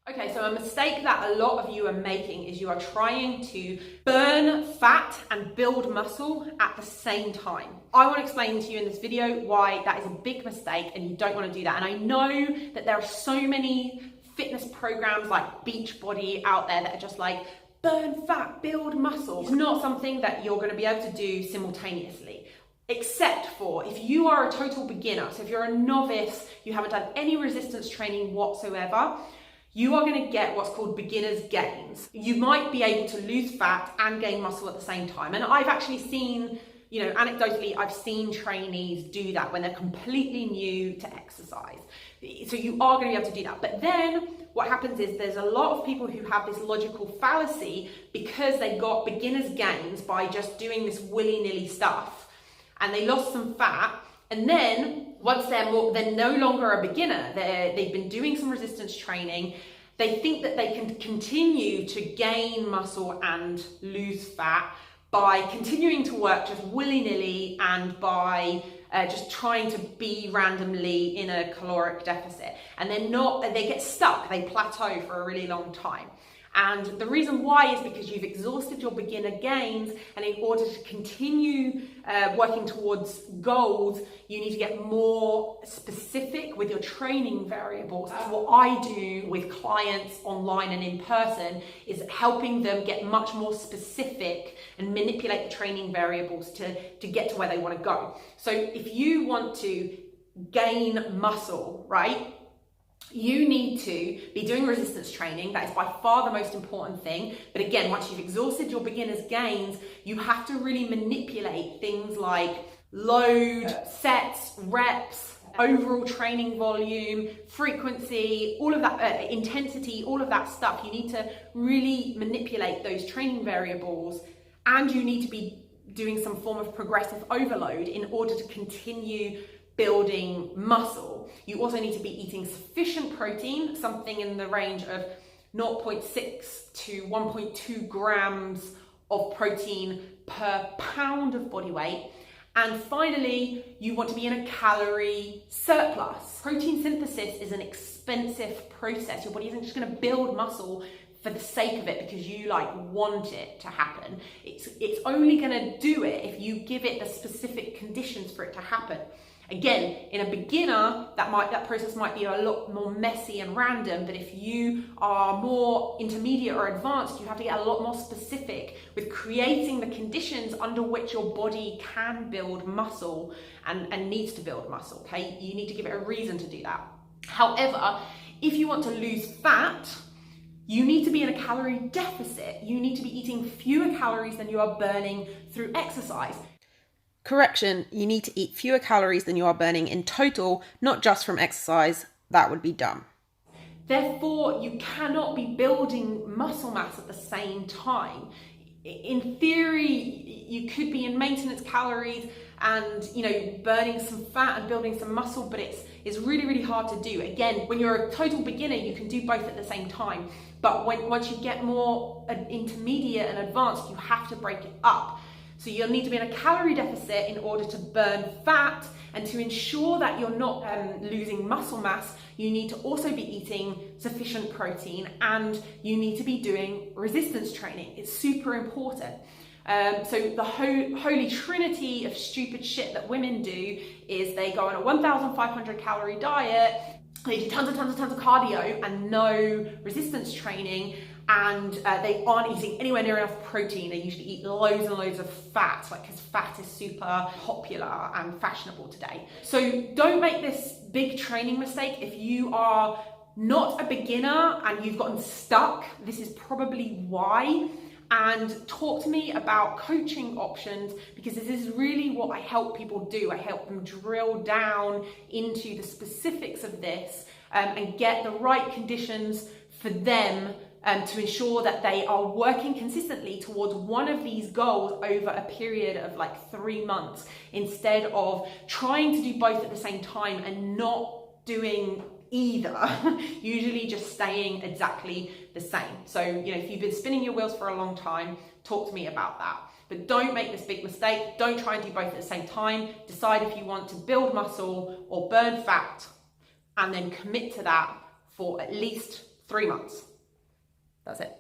Okay, so a mistake that a lot of you are making is you are trying to burn fat and build muscle at the same time. I want to explain to you in this video why that is a big mistake and you don't want to do that. And I know that there are so many fitness programs like Beachbody out there that are just like, burn fat, build muscle. It's not something that you're going to be able to do simultaneously. Except for if you are a total beginner, so if you're a novice, you haven't done any resistance training whatsoever, you are going to get what's called beginner's gains. You might be able to lose fat and gain muscle at the same time. And I've actually seen, anecdotally, I've seen trainees do that when they're completely new to exercise. So you are going to be able to do that. But then what happens is there's a lot of people who have this logical fallacy because they got beginner's gains by just doing this willy-nilly stuff and they lost some fat. And then once they're no longer a beginner, they've been doing some resistance training, they think that they can continue to gain muscle and lose fat by continuing to work just willy-nilly and by just trying to be randomly in a caloric deficit. And they get stuck, they plateau for a really long time. And the reason why is because you've exhausted your beginner gains, and in order to continue working towards goals, you need to get more specific with your training variables. What I do with clients online and in person is helping them get much more specific and manipulate the training variables to get to where they want to go. So if you want to gain muscle, right? You need to be doing resistance training. That is by far the most important thing. But again, once you've exhausted your beginner's gains, you have to really manipulate things like load, sets, reps, overall training volume, frequency, all of that, intensity, all of that stuff. You need to really manipulate those training variables, and you need to be doing some form of progressive overload in order to continue building muscle. You also need to be eating sufficient protein, something in the range of 0.6 to 1.2 grams of protein per pound of body weight. And finally, you want to be in a calorie surplus. Protein synthesis is an expensive process. Your body isn't just going to build muscle for the sake of it because you want it to happen. It's only going to do it if you give it the specific conditions for it to happen. Again, in a beginner, that process might be a lot more messy and random, but if you are more intermediate or advanced, you have to get a lot more specific with creating the conditions under which your body can build muscle and needs to build muscle, okay? You need to give it a reason to do that. However, if you want to lose fat, you need to be in a calorie deficit. You need to be eating fewer calories than you are burning through exercise. Correction, you need to eat fewer calories than you are burning in total, not just from exercise. That would be dumb. Therefore, you cannot be building muscle mass at the same time. In theory, you could be in maintenance calories and burning some fat and building some muscle, but it's really, really hard to do. Again, when you're a total beginner, you can do both at the same time. But once you get more intermediate and advanced, you have to break it up. So you'll need to be in a calorie deficit in order to burn fat, and to ensure that you're not losing muscle mass, you need to also be eating sufficient protein, and you need to be doing resistance training. It's super important. So the holy trinity of stupid shit that women do is they go on a 1,500 calorie diet, they do tons of cardio and no resistance training, and they aren't eating anywhere near enough protein. They usually eat loads and loads of fat, because fat is super popular and fashionable today. So don't make this big training mistake. If you are not a beginner and you've gotten stuck, this is probably why. And talk to me about coaching options, because this is really what I help people do. I help them drill down into the specifics of this and get the right conditions for them to ensure that they are working consistently towards one of these goals over a period of 3 months, instead of trying to do both at the same time and not doing either, usually just staying exactly the same. So, if you've been spinning your wheels for a long time, talk to me about that. But don't make this big mistake. Don't try and do both at the same time. Decide if you want to build muscle or burn fat, and then commit to that for at least 3 months. That's it.